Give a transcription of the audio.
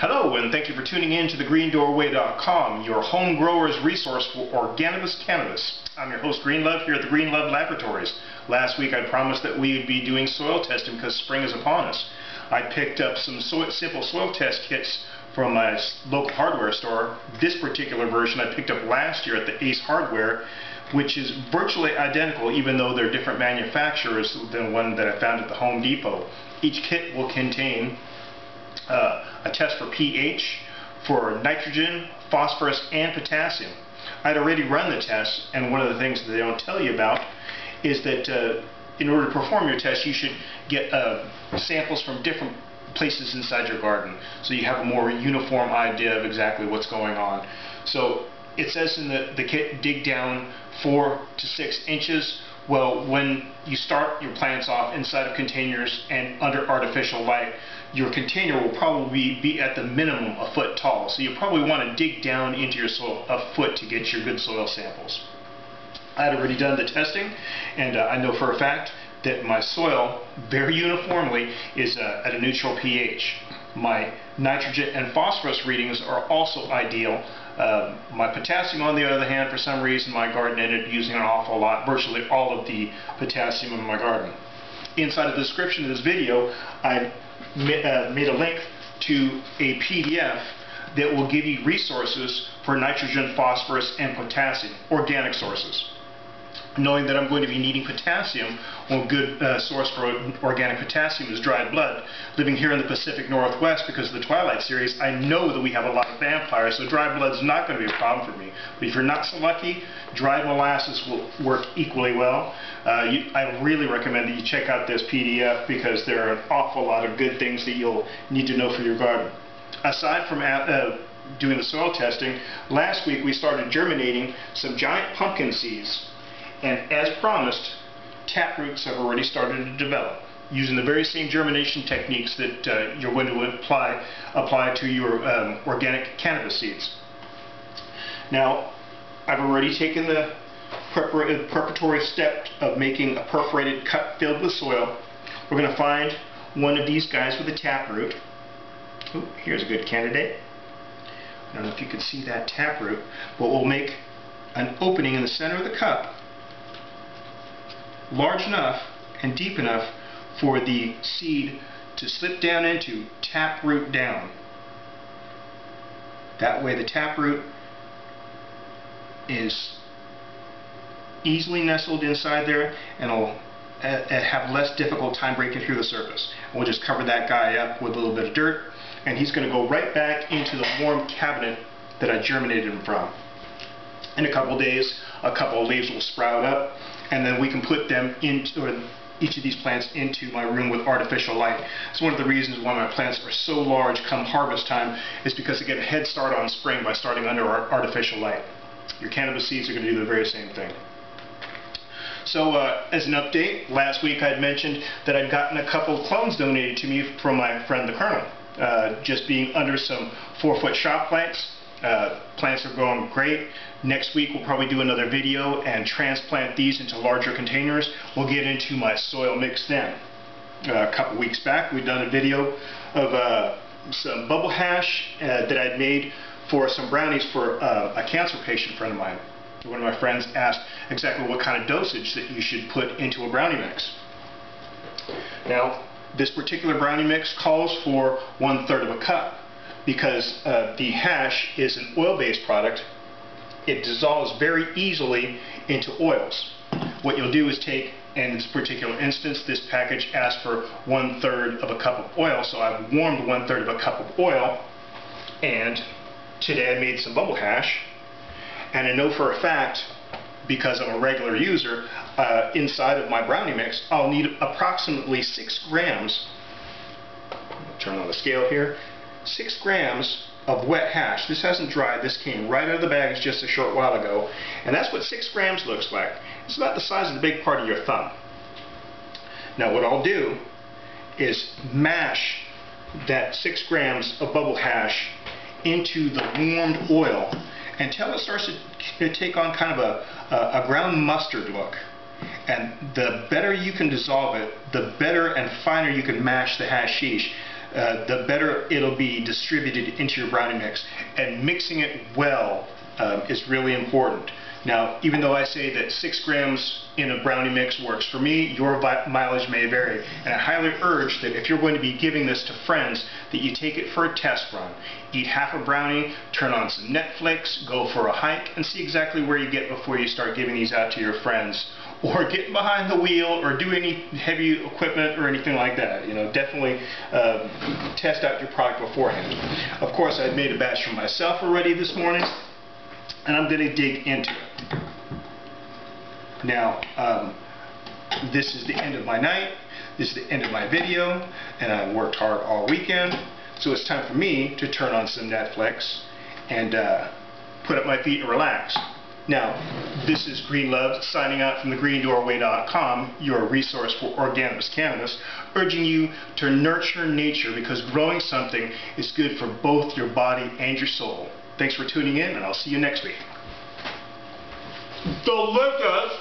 Hello, and thank you for tuning in to thegreendoorway.com, your home grower's resource for Organibus cannabis. I'm your host, Green Love, here at the Green Love Laboratories. Last week I promised that we would be doing soil testing because spring is upon us. I picked up some simple soil test kits from my local hardware store. This particular version I picked up last year at the Ace Hardware, which is virtually identical, even though they're different manufacturers than one that I found at the Home Depot. Each kit will contain a test for pH, for nitrogen, phosphorus, and potassium. I'd already run the test, and one of the things that they don't tell you about is that in order to perform your test, you should get samples from different places inside your garden, so you have a more uniform idea of exactly what's going on. So it says in the kit, dig down 4 to 6 inches. Well, when you start your plants off inside of containers and under artificial light, your container will probably be at the minimum a foot tall. So you probably want to dig down into your soil a foot to get your good soil samples. I had already done the testing, and I know for a fact that my soil very uniformly is at a neutral pH. My nitrogen and phosphorus readings are also ideal. My potassium, on the other hand, for some reason my garden ended up using an awful lot, virtually all of the potassium in my garden. Inside of the description of this video, I made a link to a PDF that will give you resources for nitrogen, phosphorus, and potassium, organic sources. Knowing that I'm going to be needing potassium, well, a good source for organic potassium is dried blood. Living here in the Pacific Northwest because of the Twilight series, I know that we have a lot of vampires, so dried blood is not going to be a problem for me. But if you're not so lucky, dried molasses will work equally well. I really recommend that you check out this PDF because there are an awful lot of good things that you'll need to know for your garden. Aside from doing the soil testing, last week we started germinating some giant pumpkin seeds. And as promised, tap roots have already started to develop using the very same germination techniques that you're going to apply to your organic cannabis seeds. Now, I've already taken the preparatory step of making a perforated cup filled with soil. We're going to find one of these guys with a tap root. Ooh, here's a good candidate. I don't know if you can see that tap root, but we'll make an opening in the center of the cup large enough and deep enough for the seed to slip down into, tap root down. That way the tap root is easily nestled inside there and it'll have less difficult time breaking through the surface. And we'll just cover that guy up with a little bit of dirt, and he's going to go right back into the warm cabinet that I germinated him from. In a couple days, a couple of leaves will sprout up, and then we can put them into each of these plants into my room with artificial light. It's one of the reasons why my plants are so large come harvest time, is because they get a head start on spring by starting under artificial light. Your cannabis seeds are going to do the very same thing. So as an update, last week I had mentioned that I'd gotten a couple of clones donated to me from my friend the Colonel, just being under some 4-foot shop plants. Plants are growing great. Next week we'll probably do another video and transplant these into larger containers. We'll get into my soil mix then. A couple weeks back we've done a video of some bubble hash that I'd made for some brownies for a cancer patient friend of mine. One of my friends asked exactly what kind of dosage that you should put into a brownie mix. Now, this particular brownie mix calls for 1/3 of a cup. Because the hash is an oil-based product, it dissolves very easily into oils. What you'll do is take, in this particular instance, this package asks for 1/3 of a cup of oil, so I've warmed 1/3 of a cup of oil, and today I made some bubble hash, and I know for a fact, because I'm a regular user, inside of my brownie mix, I'll need approximately 6 grams, turn on the scale here, 6 grams of wet hash. This hasn't dried. This came right out of the bags just a short while ago. And that's what 6 grams looks like. It's about the size of the big part of your thumb. Now what I'll do is mash that 6 grams of bubble hash into the warmed oil until it starts to take on kind of a brown mustard look. And the better you can dissolve it, the better and finer you can mash the hashish. the better it'll be distributed into your brownie mix. And mixing it well is really important. Now, even though I say that 6 grams in a brownie mix works for me, your mileage may vary. And I highly urge that if you're going to be giving this to friends, that you take it for a test run. Eat half a brownie, turn on some Netflix, go for a hike, and see exactly where you get before you start giving these out to your friends. Or get behind the wheel, or do any heavy equipment or anything like that. You know, definitely test out your product beforehand. Of course, I've made a batch for myself already this morning, and I'm going to dig into it. Now, this is the end of my night. This is the end of my video, and I worked hard all weekend. So it's time for me to turn on some Netflix and put up my feet and relax. Now, this is Green Love signing out from thegreendorway.com, your resource for Organibus cannabis, urging you to nurture nature because growing something is good for both your body and your soul. Thanks for tuning in, and I'll see you next week. Delicious!